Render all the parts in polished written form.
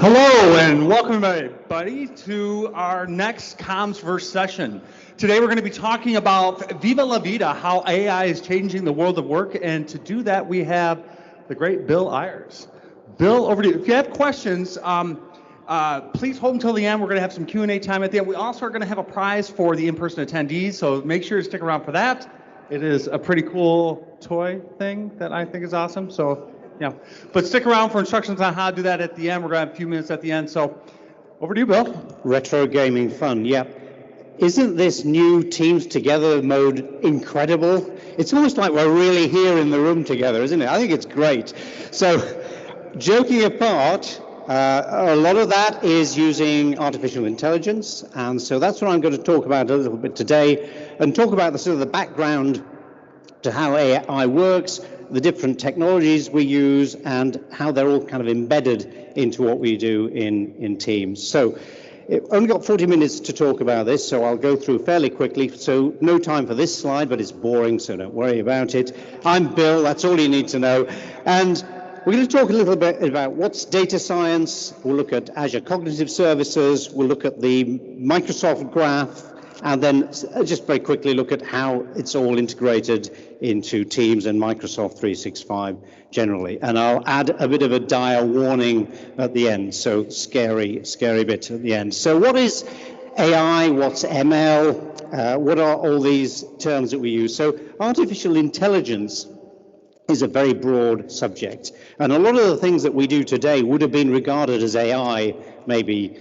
Hello and welcome everybody to our next Commsverse session. Today we're going to be talking about Viva La Vida, how AI is changing the world of work, and to do that we have the great Bill Ayers. Bill, over to you. If you have questions, please hold until the end. We're going to have some Q&A time at the end. We also are going to have a prize for the in-person attendees, so make sure to stick around for that. It is a pretty cool toy thing that I think is awesome. So. Yeah, but stick around for instructions on how to do that at the end. We're going to have a few minutes at the end. So over to you, Bill. Retro gaming fun, yeah. Isn't this new Teams Together mode incredible? It's almost like we're really here in the room together, isn't it? I think it's great. So joking apart, a lot of that is using artificial intelligence. And so that's what I'm going to talk about a little bit today and talk about the sort of the background to how AI works, the different technologies we use, and how they're all kind of embedded into what we do in Teams. So I've only got 40 minutes to talk about this, so I'll go through fairly quickly. So no time for this slide, but it's boring, so don't worry about it. I'm Bill, that's all you need to know. And we're going to talk a little bit about what's data science. We'll look at Azure Cognitive Services. We'll look at the Microsoft Graph. And then just very quickly look at how it's all integrated into Teams and Microsoft 365 generally. And I'll add a bit of a dire warning at the end, so scary bit at the end. So what is AI? What's ML? What are all these terms that we use? So artificial intelligence is a very broad subject. And a lot of the things that we do today would have been regarded as AI maybe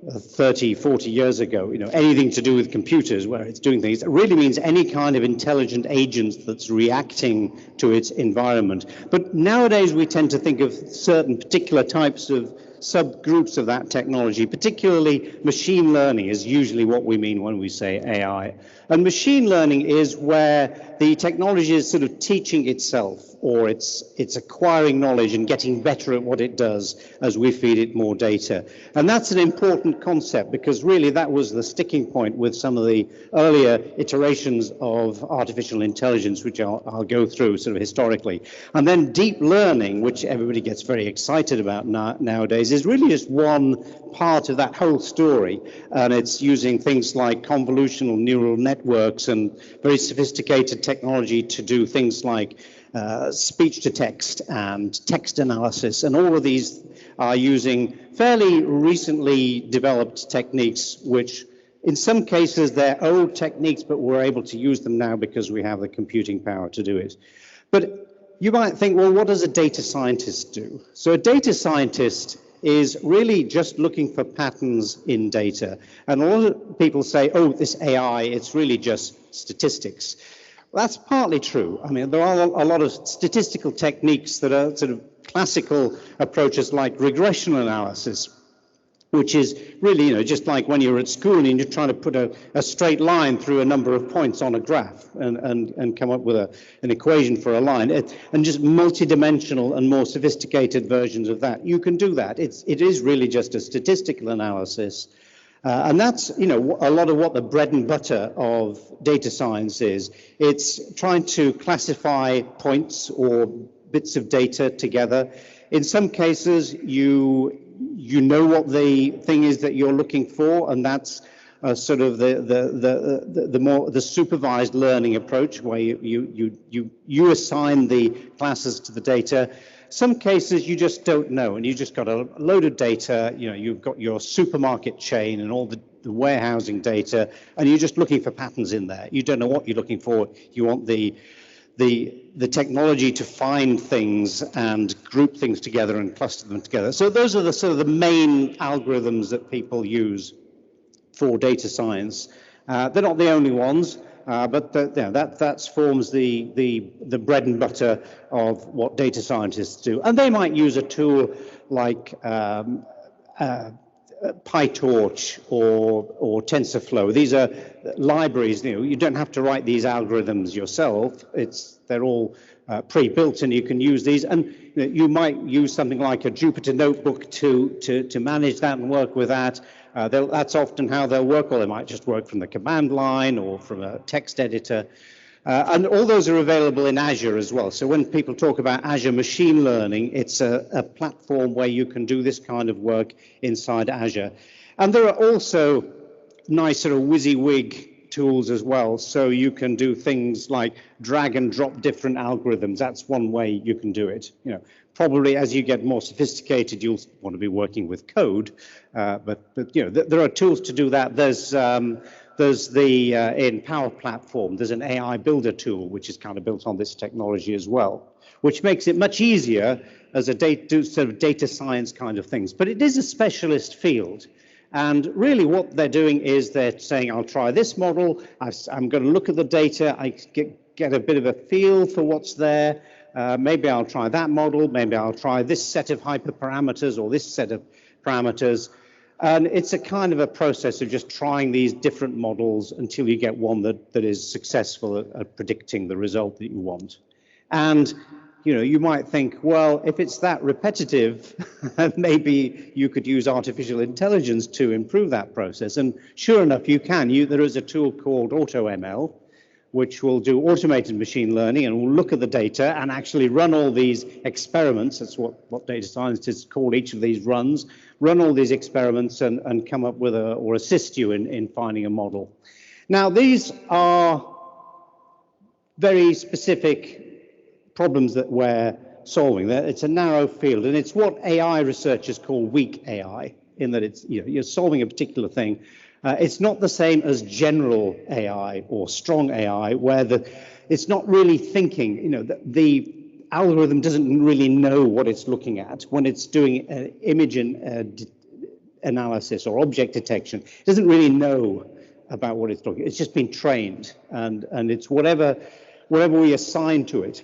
30, 40 years ago, anything to do with computers where it's doing things. It really means any kind of intelligent agent that's reacting to its environment. But nowadays we tend to think of certain particular types of subgroups of that technology, particularly machine learning is usually what we mean when we say AI. And machine learning is where the technology is sort of teaching itself, or it's acquiring knowledge and getting better at what it does as we feed it more data. And that's an important concept because really that was the sticking point with some of the earlier iterations of artificial intelligence, which I'll go through sort of historically. And then deep learning, which everybody gets very excited about nowadays, is really just one part of that whole story. And it's using things like convolutional neural networks and very sophisticated technology to do things like speech to text and text analysis, and all of these are using fairly recently developed techniques, which in some cases they're old techniques, but we're able to use them now because we have the computing power to do it. But you might think, well, what does a data scientist do? So a data scientist is really just looking for patterns in data. And a lot of people say, oh, this AI, it's really just statistics. Well, that's partly true. I mean, there are a lot of statistical techniques that are sort of classical approaches like regression analysis, which is really, just like when you're at school and you're trying to put a straight line through a number of points on a graph and come up with an equation for a line, and just multidimensional and more sophisticated versions of that. You can do that. It is really just a statistical analysis. And that's, a lot of what the bread and butter of data science is. It's trying to classify points or bits of data together. In some cases, you know what the thing is that you're looking for, and that's sort of the more supervised learning approach, where you assign the classes to the data. Some cases you just don't know, and you just got a load of data. You've got your supermarket chain and all the warehousing data, and you're just looking for patterns in there. You don't know what you're looking for. You want the technology to find things and group things together and cluster them together. So those are the sort of the main algorithms that people use for data science. They're not the only ones. But that forms the bread and butter of what data scientists do. And they might use a tool like PyTorch or TensorFlow. These are libraries. You don't have to write these algorithms yourself. They're all pre-built, and you can use these. And you might use something like a Jupyter Notebook to manage that and work with that. That's often how they'll work, or they might just work from the command line or from a text editor. And all those are available in Azure as well. So when people talk about Azure machine learning, it's a platform where you can do this kind of work inside Azure. And there are also nice sort of WYSIWYG tools as well. So you can do things like drag and drop different algorithms. That's one way you can do it. You know, probably as you get more sophisticated, you'll want to be working with code. But you know, there are tools to do that. There's the in Power Platform, there's an AI builder tool, which is kind of built on this technology as well, which makes it much easier as a data science kind of things. But it is a specialist field. And really what they're doing is they're saying, I'll try this model, I'm going to look at the data, I get a bit of a feel for what's there, maybe I'll try that model, maybe I'll try this set of hyperparameters or this set of parameters. And it's a kind of a process of just trying these different models until you get one that is successful at predicting the result that you want. And you know, you might think, well, if it's that repetitive, maybe you could use artificial intelligence to improve that process. And sure enough, you can. There is a tool called AutoML, which will do automated machine learning and will look at the data and actually run all these experiments. That's what data scientists call each of these runs. Run all these experiments and come up with or assist you in finding a model. Now, these are very specific problems that we're solving. It's a narrow field, and it's what AI researchers call weak AI, in that it's, you know, you're solving a particular thing. It's not the same as general AI or strong AI, where it's not really thinking. You know, the algorithm doesn't really know what it's looking at when it's doing image analysis or object detection. It doesn't really know about what it's looking at. It's just been trained, and it's whatever we assign to it,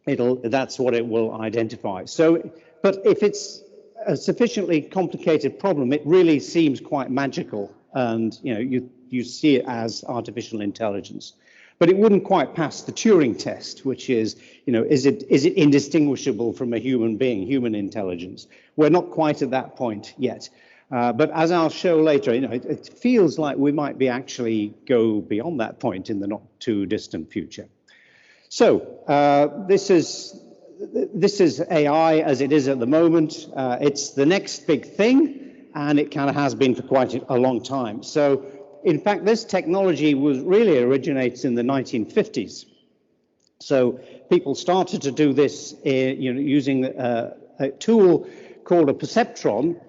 that's what it will identify. So, but if it's a sufficiently complicated problem, it really seems quite magical, and you know, you see it as artificial intelligence. But it wouldn't quite pass the Turing test, which is, you know, is it indistinguishable from a human being, human intelligence? We're not quite at that point yet. But as I'll show later, you know, it feels like we might be actually go beyond that point in the not too distant future. So this is AI as it is at the moment. It's the next big thing, and it kind of has been for quite a long time. So in fact, this technology really originates in the 1950s. So people started to do this, you know, using a tool called a perceptron.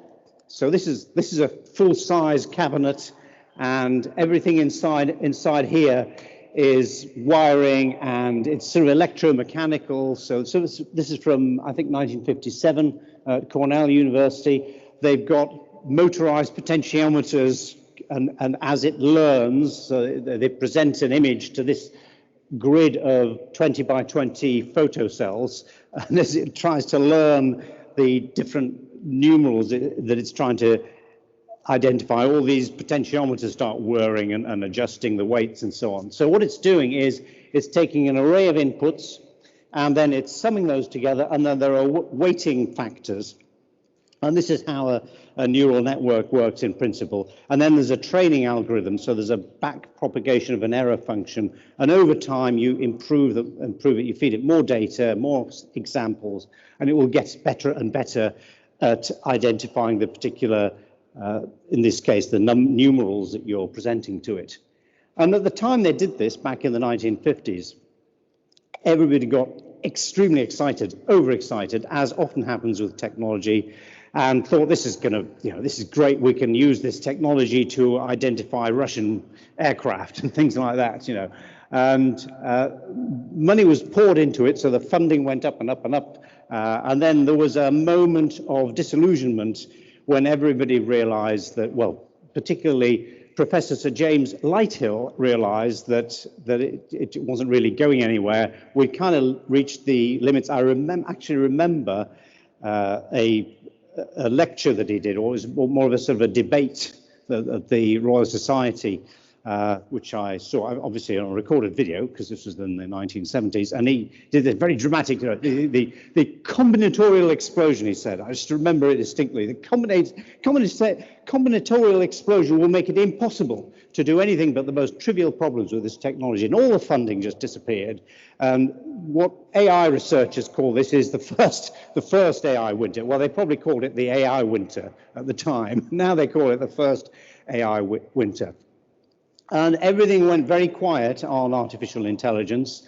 So this is a full-size cabinet, and everything inside here is wiring, and it's sort of electromechanical. So this is from, I think, 1957 at Cornell University. They've got motorized potentiometers, and as it learns, they present an image to this grid of 20 by 20 photocells, and as it tries to learn the different numerals that it's trying to identify, all these potentiometers start whirring and adjusting the weights and so on. So what it's doing is it's taking an array of inputs, and then it's summing those together, and then there are weighting factors. And this is how a neural network works in principle. And then there's a training algorithm, so there's a back propagation of an error function, and over time you improve it, you feed it more data, more examples, and it will get better and better at identifying the particular, in this case, the numerals that you're presenting to it. And at the time they did this, back in the 1950s, everybody got extremely excited, overexcited, as often happens with technology, and thought, this is going to, you know, this is great, we can use this technology to identify Russian aircraft and things like that, you know. And money was poured into it, so the funding went up and up and up. And then there was a moment of disillusionment when everybody realized that, well, particularly Professor Sir James Lighthill realized that it wasn't really going anywhere. We kind of reached the limits. I actually remember a lecture that he did, or it was more of a sort of a debate at the Royal Society which I saw obviously on a recorded video because this was in the 1970s, and he did a very dramatic, the combinatorial explosion, he said. I just remember it distinctly. The combinatorial explosion will make it impossible to do anything but the most trivial problems with this technology, and all the funding just disappeared. What AI researchers call this is the first AI winter. Well, they probably called it the AI winter at the time. Now they call it the first AI winter. And everything went very quiet on artificial intelligence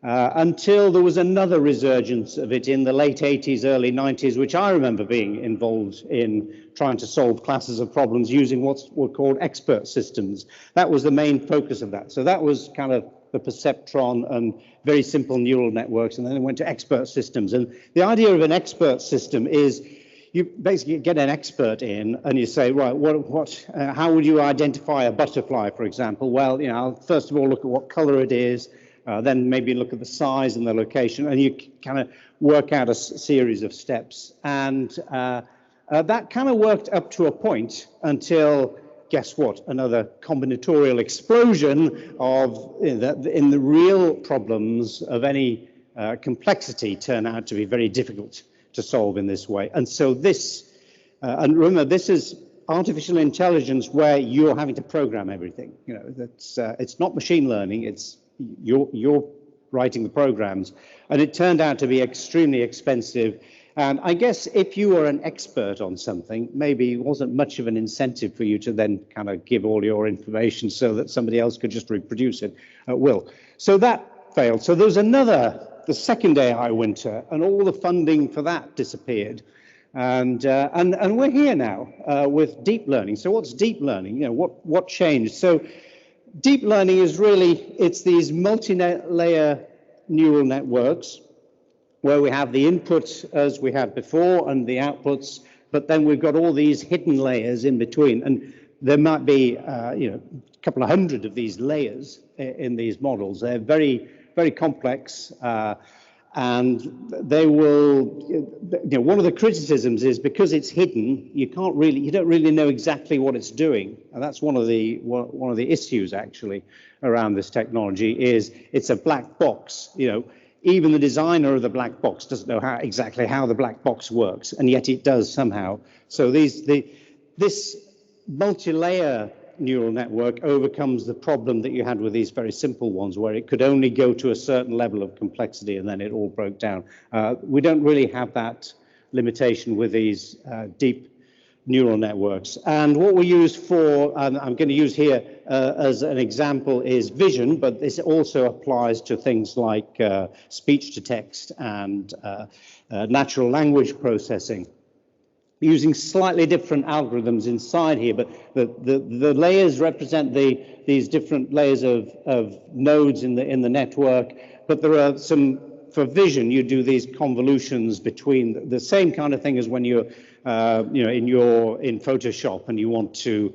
until there was another resurgence of it in the late 80s, early 90s, which I remember being involved in trying to solve classes of problems using what were called expert systems. That was the main focus of that. So that was kind of the perceptron and very simple neural networks, and then it went to expert systems. And the idea of an expert system is you basically get an expert in and you say, right, how would you identify a butterfly, for example? Well, I'll first of all look at what color it is, then maybe look at the size and the location, and you kind of work out a series of steps. And that kind of worked up to a point until, guess what, another combinatorial explosion of in the real problems of any complexity turn out to be very difficult to solve in this way. And so this, and remember, this is artificial intelligence where you're having to program everything. It's not machine learning, it's you're writing the programs. And it turned out to be extremely expensive. And I guess if you were an expert on something, maybe it wasn't much of an incentive for you to then kind of give all your information so that somebody else could just reproduce it at will. So that failed. So there's the second AI winter, and all the funding for that disappeared. And we're here now with deep learning. So what's deep learning? What changed? So deep learning is really, it's these multi-layer neural networks where we have the inputs as we had before and the outputs, but then we've got all these hidden layers in between. And there might be a couple of hundred of these layers in these models. They're very, very complex, and they will, one of the criticisms is because it's hidden, you don't really know exactly what it's doing. And that's one of the issues actually around this technology is it's a black box. Even the designer of the black box doesn't know exactly how the black box works, and yet it does somehow. So this multi-layer neural network overcomes the problem that you had with these very simple ones, where it could only go to a certain level of complexity and then it all broke down. We don't really have that limitation with these deep neural networks. And what we use for, I'm going to use here as an example, is vision, but this also applies to things like speech to text and natural language processing, using slightly different algorithms inside here, but the layers represent these different layers of nodes in the network. But there are some, for vision, you do these convolutions between the same kind of thing as when you're in Photoshop and you want to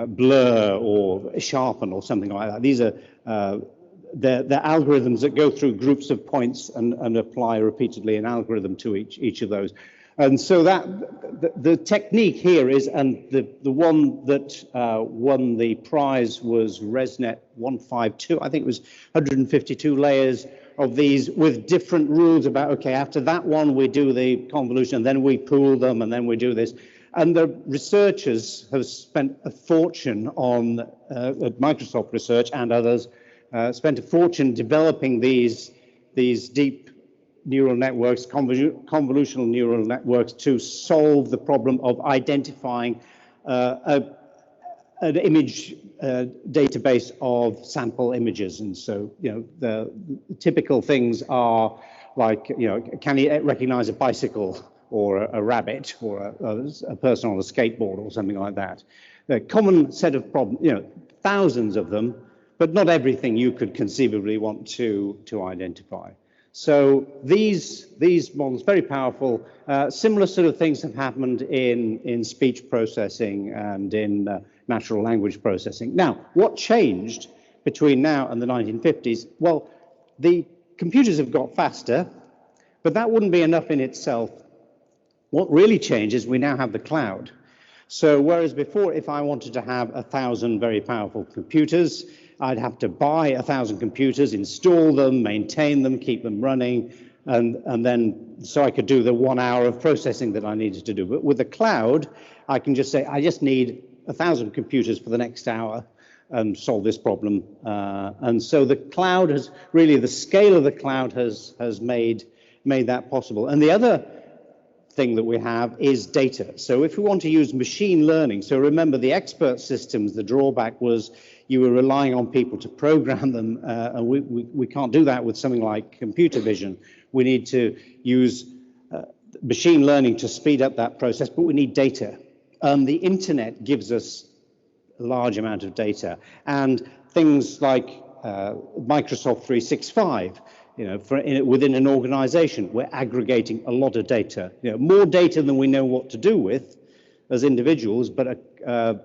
blur or sharpen or something like that. These are the algorithms that go through groups of points and apply repeatedly an algorithm to each of those. And so that the technique here is, and the one that won the prize was ResNet 152. I think it was 152 layers of these with different rules about, okay, after that one we do the convolution, and then we pool them, and then we do this. And the researchers have spent a fortune on, at Microsoft Research and others, spent a fortune developing these deep neural networks, convolutional neural networks, to solve the problem of identifying an image database of sample images. And so, the typical things are like, can he recognize a bicycle or a rabbit or a person on a skateboard or something like that? The common set of problems, thousands of them, but not everything you could conceivably want to identify. So these models, very powerful. Similar sort of things have happened in speech processing and in natural language processing. Now, what changed between now and the 1950s? Well, the computers have got faster, but that wouldn't be enough in itself. What really changed is we now have the cloud. So whereas before, if I wanted to have 1,000 very powerful computers, I'd have to buy 1,000 computers, install them, maintain them, keep them running, and then so I could do the 1 hour of processing that I needed to do. But with the cloud, I can just say, I just need 1,000 computers for the next hour and solve this problem. And so the cloud has really, the scale of the cloud has made that possible. And the other thing that we have is data. So if we want to use machine learning, so remember the expert systems, the drawback was you were relying on people to program them, and we can't do that with something like computer vision. We need to use machine learning to speed up that process, but we need data. The internet gives us a large amount of data, and things like Microsoft 365, within an organization, we're aggregating a lot of data, more data than we know what to do with as individuals, but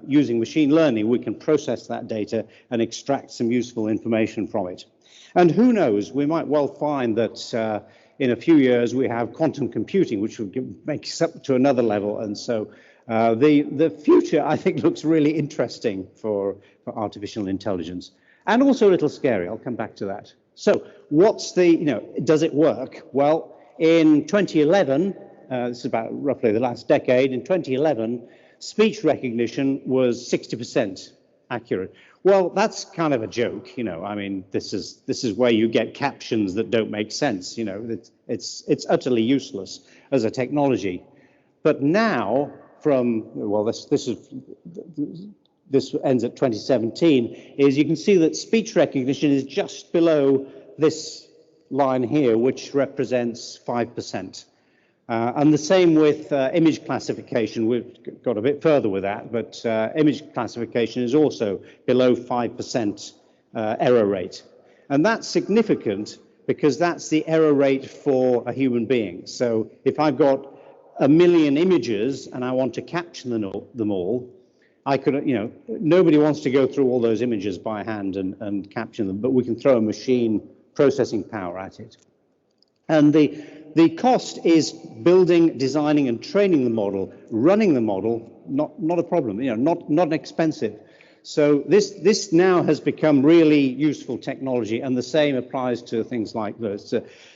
using machine learning, we can process that data and extract some useful information from it. And who knows, we might well find that in a few years we have quantum computing, which will make us up to another level. And so the future, I think, looks really interesting for artificial intelligence, and also a little scary. I'll come back to that. So what's does it work? Well, in 2011, this is about roughly the last decade, in 2011, speech recognition was 60% accurate. Well, that's kind of a joke, I mean, this is where you get captions that don't make sense, it's utterly useless as a technology. But now, this ends at 2017, is you can see that speech recognition is just below this line here, which represents 5%. And the same with image classification. We've got a bit further with that, but image classification is also below 5% error rate. And that's significant because that's the error rate for a human being. So if I've got 1 million images and I want to capture them all, I could, nobody wants to go through all those images by hand and capture them, but we can throw a machine processing power at it. And the cost is building, designing, and training the model. Running the model, not a problem, not expensive. So this now has become really useful technology, and the same applies to things like this.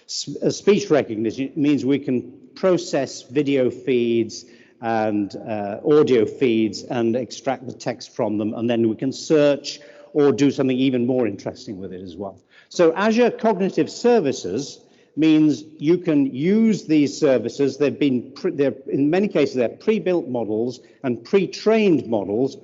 Speech recognition means we can process video feeds and audio feeds and extract the text from them, and then we can search or do something even more interesting with it as well. So Azure Cognitive Services means you can use these services. They're in many cases, they're pre-built models and pre-trained models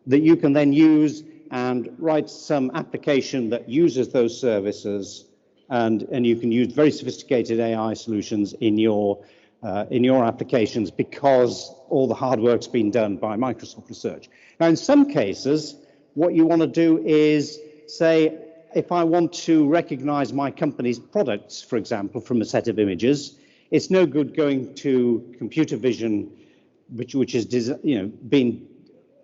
that you can then use and write some application that uses those services, and you can use very sophisticated AI solutions in your applications because all the hard work's been done by Microsoft Research. Now, in some cases, what you want to do is say, if I want to recognize my company's products, for example, from a set of images, it's no good going to computer vision, which is been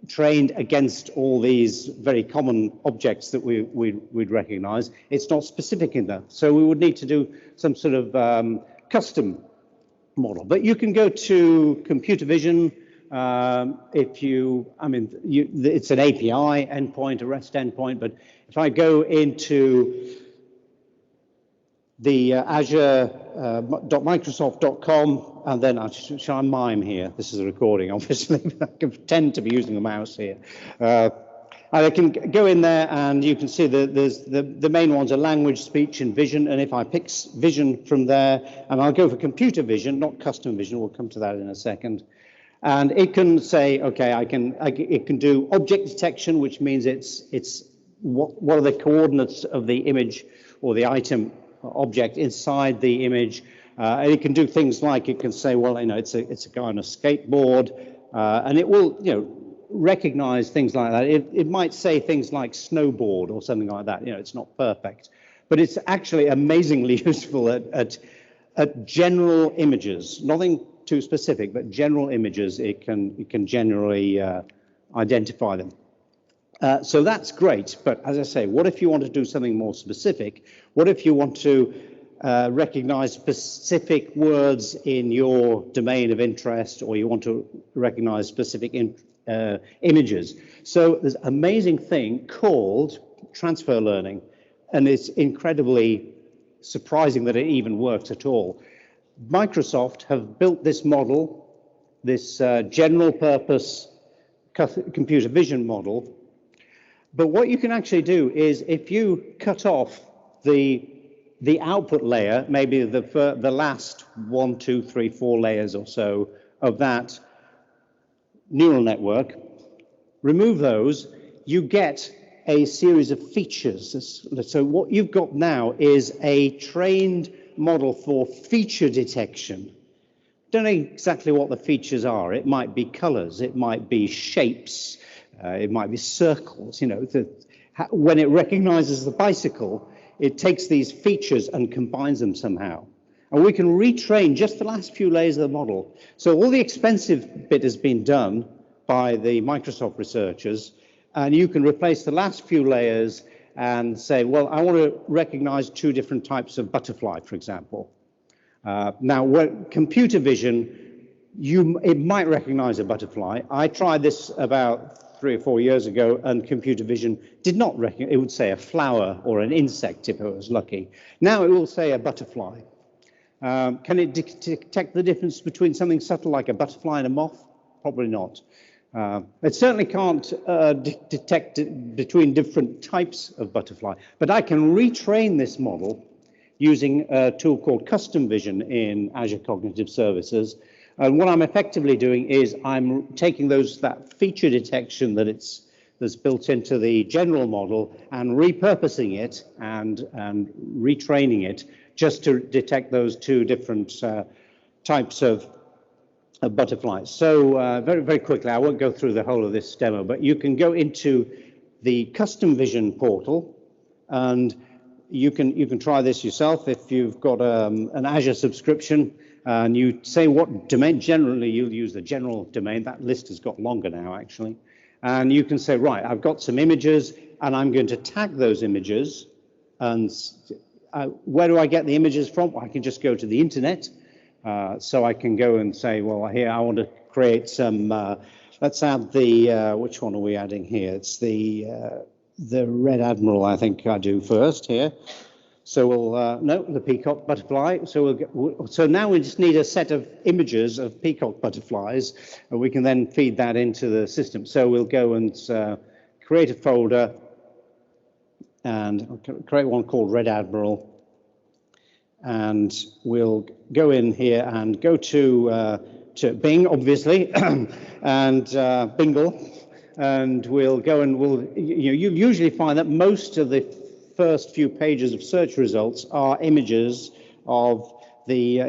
trained against all these very common objects that we'd recognize. It's not specific enough. So we would need to do some sort of custom model. But you can go to computer vision it's an API endpoint, a REST endpoint, but if I go into the azure.microsoft.com, and then shall I mime here? This is a recording, obviously. I tend to be using the mouse here. I can go in there, and you can see the main ones are language, speech, and vision. And if I pick vision from there, and I'll go for computer vision, not custom vision, we'll come to that in a second. And it can say, okay, it can do object detection, which means it's what are the coordinates of the image or the item object inside the image. And it can do things like, it can say, well, it's a guy on a skateboard, and it will, recognize things like that. It might say things like snowboard or something like that. It's not perfect, but it's actually amazingly useful at general images. Nothing too specific, but general images. It can generally identify them. So that's great. But as I say, what if you want to do something more specific? What if you want to recognize specific words in your domain of interest, or you want to recognize specific images. So there's an amazing thing called transfer learning, and it's incredibly surprising that it even works at all. Microsoft have built this model, this general purpose computer vision model. But what you can actually do is if you cut off the output layer, maybe the last 1, 2, 3, 4 layers or so of that neural network, remove those, you get a series of features. So what you've got now is a trained model for feature detection. Don't know exactly what the features are. It might be colors, it might be shapes, it might be circles. You know, when it recognizes the bicycle, it takes these features and combines them somehow. And we can retrain just the last few layers of the model. So all the expensive bit has been done by the Microsoft researchers, and you can replace the last few layers and say, well, I want to recognize 2 different types of butterfly, for example. Now, computer vision, it might recognize a butterfly. I tried this about 3 or 4 years ago, and computer vision did not recognize. It would say a flower or an insect if it was lucky. Now it will say a butterfly. Can it detect the difference between something subtle like a butterfly and a moth? Probably not. It certainly can't detect it between different types of butterfly, but I can retrain this model using a tool called Custom Vision in Azure Cognitive Services. And what I'm effectively doing is I'm taking that feature detection that's built into the general model and repurposing it and retraining it just to detect those 2 different types of butterflies. So very, very quickly, I won't go through the whole of this demo, but you can go into the Custom Vision portal, and you can try this yourself if you've got an Azure subscription, and you say what domain. Generally, you'll use the general domain. That list has got longer now, actually. And you can say, right, I've got some images, and I'm going to tag those images. And where do I get the images from? Well, I can just go to the internet. So I can go and say, well, here I want to create some. Let's add the which one are we adding here? It's the Red Admiral, I think I do first here. So we'll no, the peacock butterfly. So now we just need a set of images of peacock butterflies, and we can then feed that into the system. So we'll go and create a folder, and create one called Red Admiral. And we'll go in here and go to Bing, obviously, and Bingle, and we'll go and you usually find that most of the first few pages of search results are images of the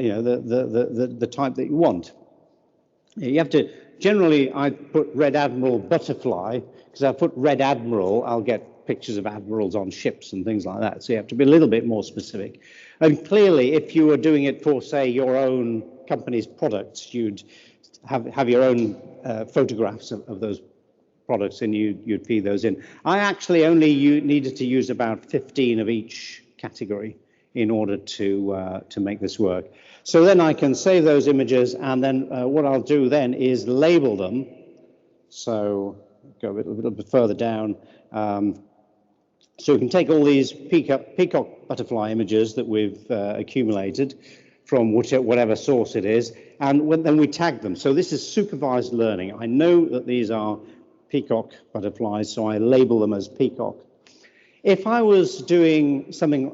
type that you want. You have to generally, I put Red Admiral butterfly because I put Red Admiral, I'll get pictures of admirals on ships and things like that. So you have to be a little bit more specific. And clearly, if you were doing it for, say, your own company's products, you'd have your own photographs of those products, and you'd feed those in. I actually only needed to use about 15 of each category in order to make this work. So then I can save those images, and then what I'll do then is label them. So go a little bit further down. So we can take all these peacock butterfly images that we've accumulated from whatever source it is, and then we tag them. So this is supervised learning. I know that these are peacock butterflies, so I label them as peacock. If I was doing something,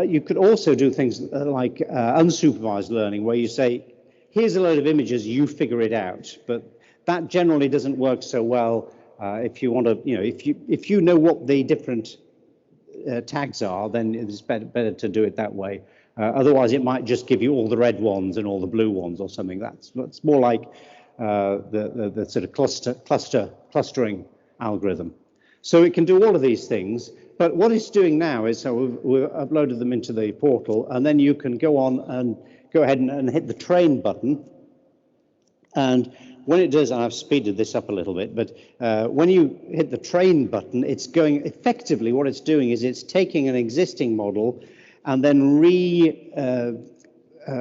you could also do things like unsupervised learning, where you say, here's a load of images, you figure it out. But that generally doesn't work so well if you want to, if you know what the different tags are, then it's better to do it that way. Otherwise, it might just give you all the red ones and all the blue ones or something. That's more like the sort of clustering algorithm. So it can do all of these things. But what it's doing now is, so we've uploaded them into the portal, and then you can go on and go ahead and hit the train button. And when it does, and I've speeded this up a little bit, but when you hit the train button, it's going effectively, what it's doing is it's taking an existing model and then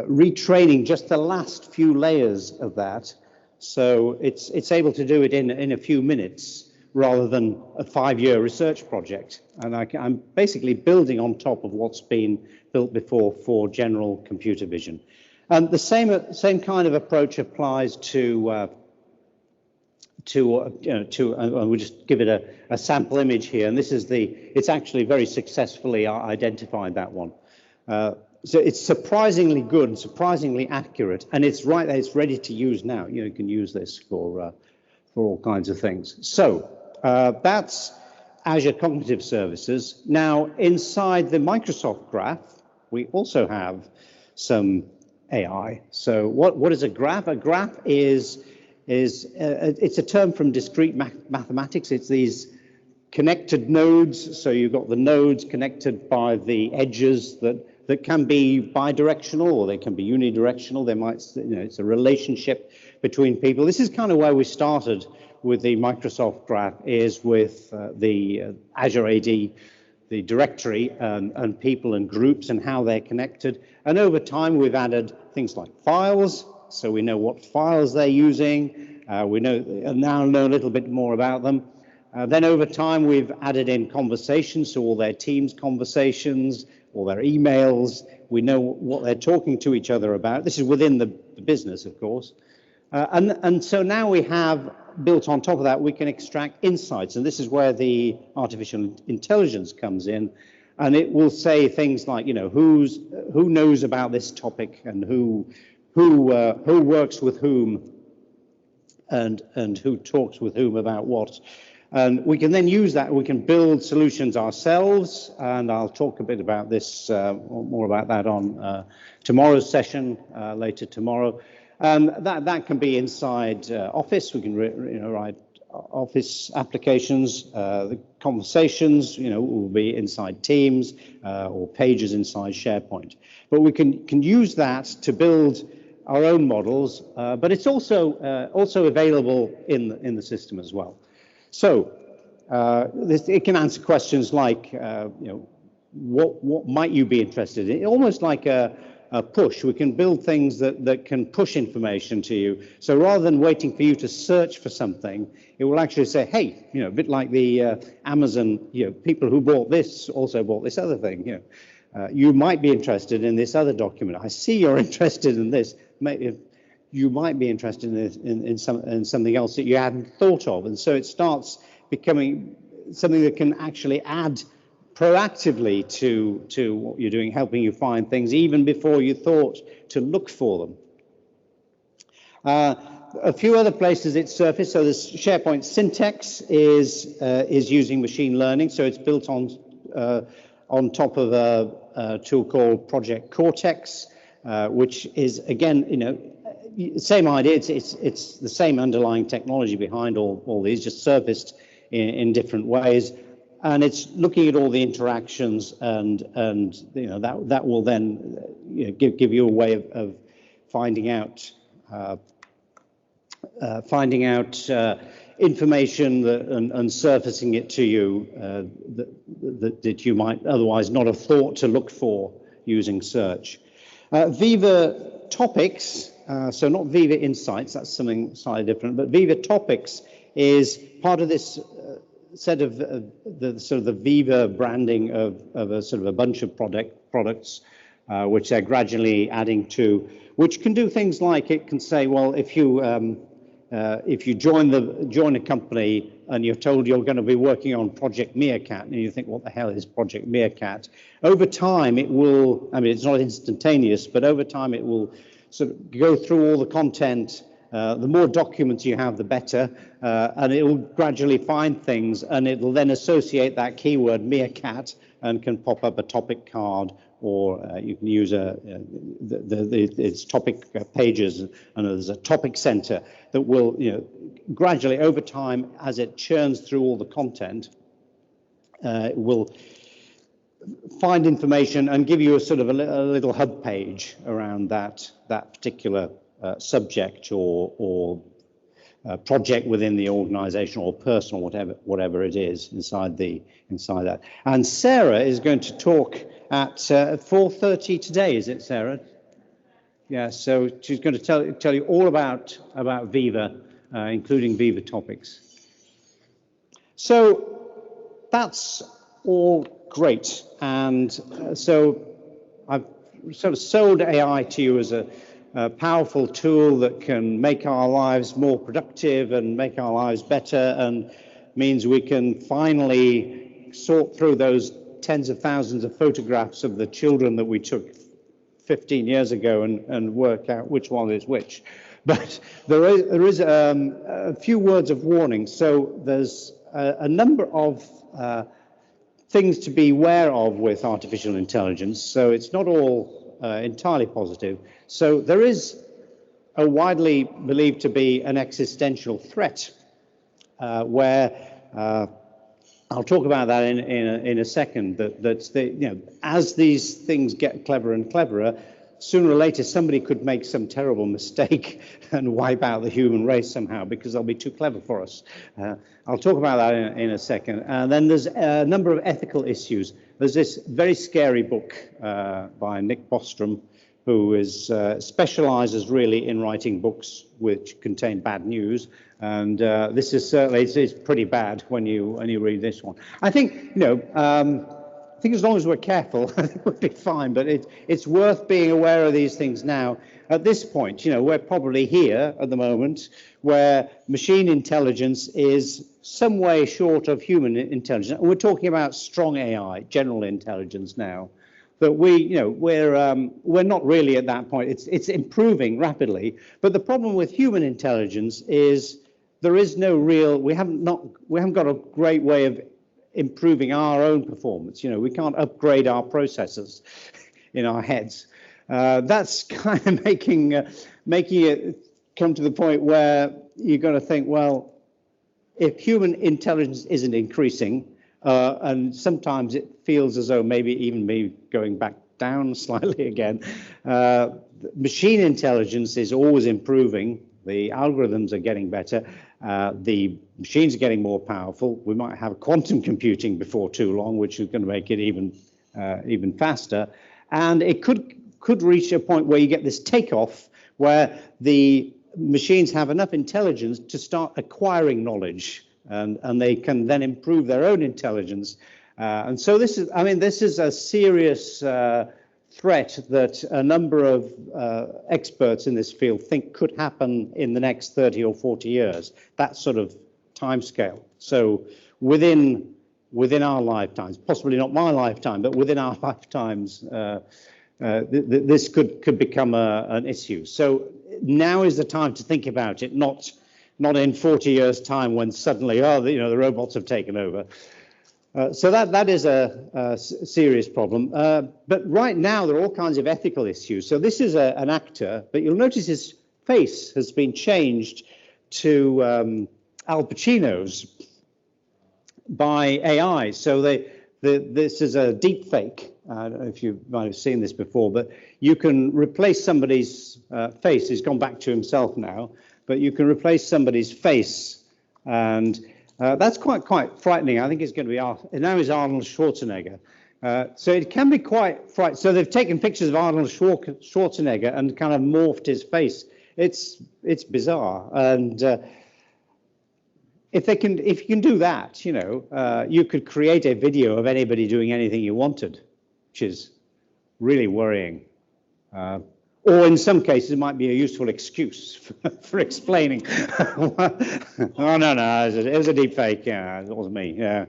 retraining just the last few layers of that So it's able to do it in a few minutes rather than a 5-year research project. And I'm basically building on top of what's been built before for general computer vision. And the same kind of approach applies to we'll just give it a sample image here. And this is it's actually very successfully identified, that one. So it's surprisingly good and surprisingly accurate, and it's right there, it's ready to use now. You can use this for all kinds of things. So that's Azure Cognitive Services. Now, inside the Microsoft Graph, we also have some AI. So what is a graph? A graph is it's a term from discrete mathematics. It's these connected nodes. So you've got the nodes connected by the edges that can be bidirectional or they can be unidirectional. They might, it's a relationship between people. This is kind of where we started with the Microsoft Graph, is with the Azure AD, the directory and people and groups and how they're connected. And over time, we've added things like files, so we know what files they're using. We now know a little bit more about them. Then over time, we've added in conversations, so all their Teams conversations, all their emails. We know what they're talking to each other about. This is within the business, of course. And so now we have, built on top of that, we can extract insights. And this is where the artificial intelligence comes in. And it will say things like, who knows about this topic and who works with whom and who talks with whom about what. And we can then use that, we can build solutions ourselves, and I'll talk a bit about this, more about that on tomorrow's session, later tomorrow. That can be inside Office. We can write Office applications. The conversations, will be inside Teams or pages inside SharePoint. But we can use that to build our own models, but it's also available in the system as well. So it can answer questions like, what might you be interested in? Almost like a push. We can build things that can push information to you. So rather than waiting for you to search for something, it will actually say, hey, a bit like the Amazon, people who bought this also bought this other thing. You might be interested in this other document. I see you're interested in this. You might be interested in something else that you hadn't thought of. And so it starts becoming something that can actually add proactively to what you're doing, helping you find things even before you thought to look for them. A few other places it's surfaced. So this SharePoint Syntax is using machine learning. So it's built on top of a tool called Project Cortex, which is, again, same idea. It's the same underlying technology behind all these, just surfaced in different ways. And it's looking at all the interactions, and that will then give you a way of finding out information and surfacing it to you that you might otherwise not have thought to look for using search. Viva Topics, so not Viva Insights, that's something slightly different, but Viva Topics is part of this set of the Viva branding of a sort of a bunch of products which they're gradually adding to, which can do things like, it can say, well, if you join a company and you're told you're going to be working on Project Meerkat, and you think, what the hell is Project Meerkat? Over time, it will, it's not instantaneous, but over time it will sort of go through all the content. The more documents you have, the better, and it will gradually find things, and it will then associate that keyword Meerkat and can pop up a topic card, or you can use its topic pages, and there's a topic center that will, gradually over time, as it churns through all the content, it will find information and give you a sort of a little hub page around that particular subject or project within the organization, or personal, whatever it is inside that. And Sarah is going to talk at 4:30 today, is it, Sarah? Yeah, so she's going to tell you all about Viva, including Viva Topics. So that's all great, and so I've sort of sold AI to you as a powerful tool that can make our lives more productive and make our lives better, and means we can finally sort through those tens of thousands of photographs of the children that we took 15 years ago and work out which one is which. But there is a few words of warning. So there's a number of things to be aware of with artificial intelligence. So it's not all entirely positive. So there is a widely believed to be an existential threat where I'll talk about that in a second. That's as these things get cleverer and cleverer, sooner or later somebody could make some terrible mistake and wipe out the human race somehow because they'll be too clever for us. I'll talk about that in a second. And then there's a number of ethical issues. There's this very scary book by Nick Bostrom, who specializes really in writing books which contain bad news. And this is certainly, it's pretty bad when you read this one. I think, I think as long as we're careful, I think we'll be fine. But it's worth being aware of these things now. At this point, we're probably here at the moment where machine intelligence is some way short of human intelligence. And we're talking about strong AI, general intelligence now. But we're not really at that point. It's improving rapidly. But the problem with human intelligence is there is no real. We haven't got a great way of improving our own performance. We can't upgrade our processors in our heads. That's kind of making it come to the point where you're going to think, well, if human intelligence isn't increasing, and sometimes it feels as though maybe even me going back down slightly again, machine intelligence is always improving. The algorithms are getting better. The machines are getting more powerful. We might have quantum computing before too long, which is going to make it even faster. And it could reach a point where you get this takeoff where the machines have enough intelligence to start acquiring knowledge, and they can then improve their own intelligence. And so this is a serious threat that a number of experts in this field think could happen in the next 30 or 40 years, that sort of timescale. So within our lifetimes, possibly not my lifetime, but within our lifetimes, this could become an issue. So now is the time to think about it, not in 40 years' time when suddenly, the robots have taken over. So that is a serious problem. But right now, there are all kinds of ethical issues. So this is an actor, but you'll notice his face has been changed to Al Pacino's by AI. So this is a deep fake. I don't know if you might have seen this before, but you can replace somebody's face. He's gone back to himself now, but you can replace somebody's face, and that's quite frightening. I think it's going to be now is Arnold Schwarzenegger. So it can be quite frightening. So they've taken pictures of Arnold Schwarzenegger and kind of morphed his face. It's bizarre. And if you can do that, you could create a video of anybody doing anything you wanted, which is really worrying. Or in some cases, it might be a useful excuse for explaining. Oh, no, it was a deep fake. Yeah, it wasn't me. Yeah.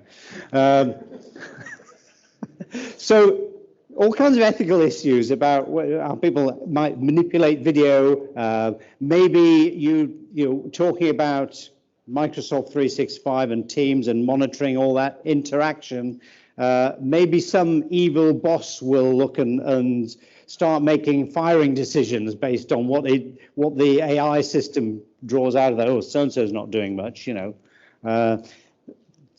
So all kinds of ethical issues about how people might manipulate video. Maybe you talking about Microsoft 365 and Teams and monitoring all that interaction. Maybe some evil boss will look and start making firing decisions based on what the AI system draws out of that. Oh, so-and-so's not doing much,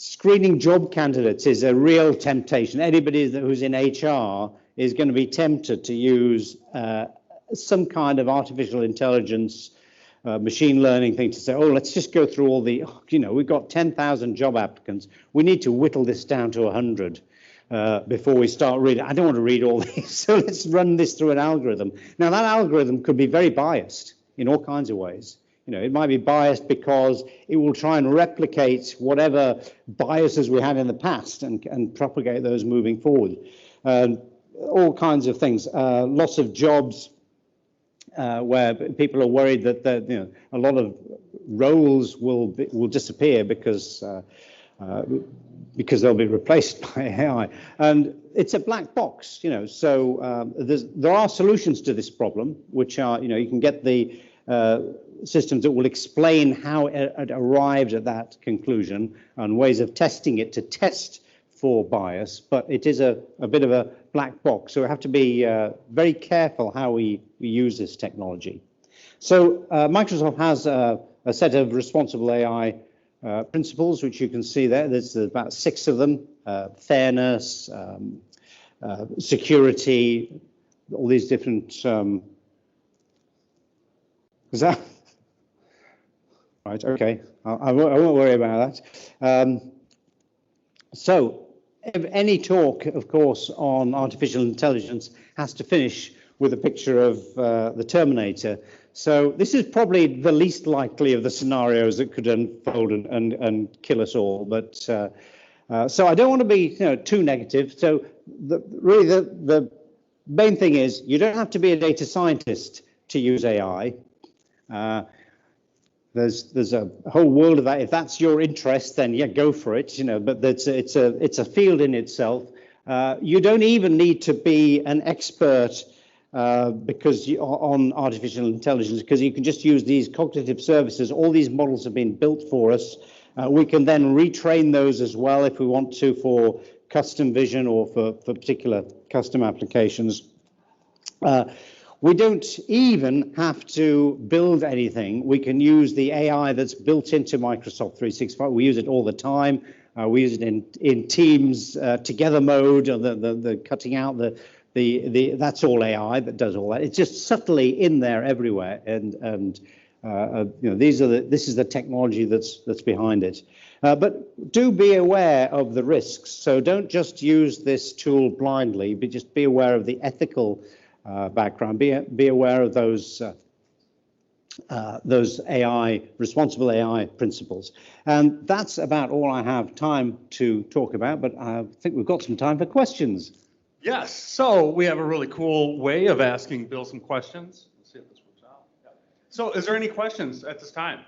Screening job candidates is a real temptation. Anybody who's in HR is going to be tempted to use some kind of artificial intelligence, machine learning thing to say, oh, let's just go through all we've got 10,000 job applicants. We need to whittle this down to 100. before we start reading. I don't want to read all these, so let's run this through an algorithm. Now, that algorithm could be very biased in all kinds of ways. It might be biased because it will try and replicate whatever biases we had in the past and propagate those moving forward. All kinds of things, lots of jobs where people are worried that a lot of roles will disappear because they'll be replaced by AI. And it's a black box, so there are solutions to this problem, which are, you can get the systems that will explain how it arrived at that conclusion and ways of testing it to test for bias, but it is a bit of a black box. So we have to be very careful how we use this technology. So Microsoft has a set of responsible AI principles, which you can see there. There's about 6 of them: fairness, security, all these different. Is that right? Okay, I won't worry about that. So any talk, of course, on artificial intelligence has to finish with a picture of the Terminator. So this is probably the least likely of the scenarios that could unfold and kill us all. But so I don't want to be too negative. So really the main thing is you don't have to be a data scientist to use AI. There's a whole world of that. If that's your interest, then yeah, go for it. But it's a field in itself. You don't even need to be an expert on artificial intelligence, because you can just use these cognitive services. All these models have been built for us. We can then retrain those as well if we want to for custom vision or for particular custom applications. We don't even have to build anything. We can use the AI that's built into Microsoft 365. We use it all the time. We use it in Teams together mode, the cutting out that's all AI that does all that. It's just subtly in there everywhere, and this is the technology that's behind it. But do be aware of the risks. So don't just use this tool blindly, but just be aware of the ethical background. Be aware of those responsible AI principles. And that's about all I have time to talk about, but I think we've got some time for questions. Yes, so we have a really cool way of asking Bill some questions. Let's see if this works out. Yeah. So is there any questions at this time?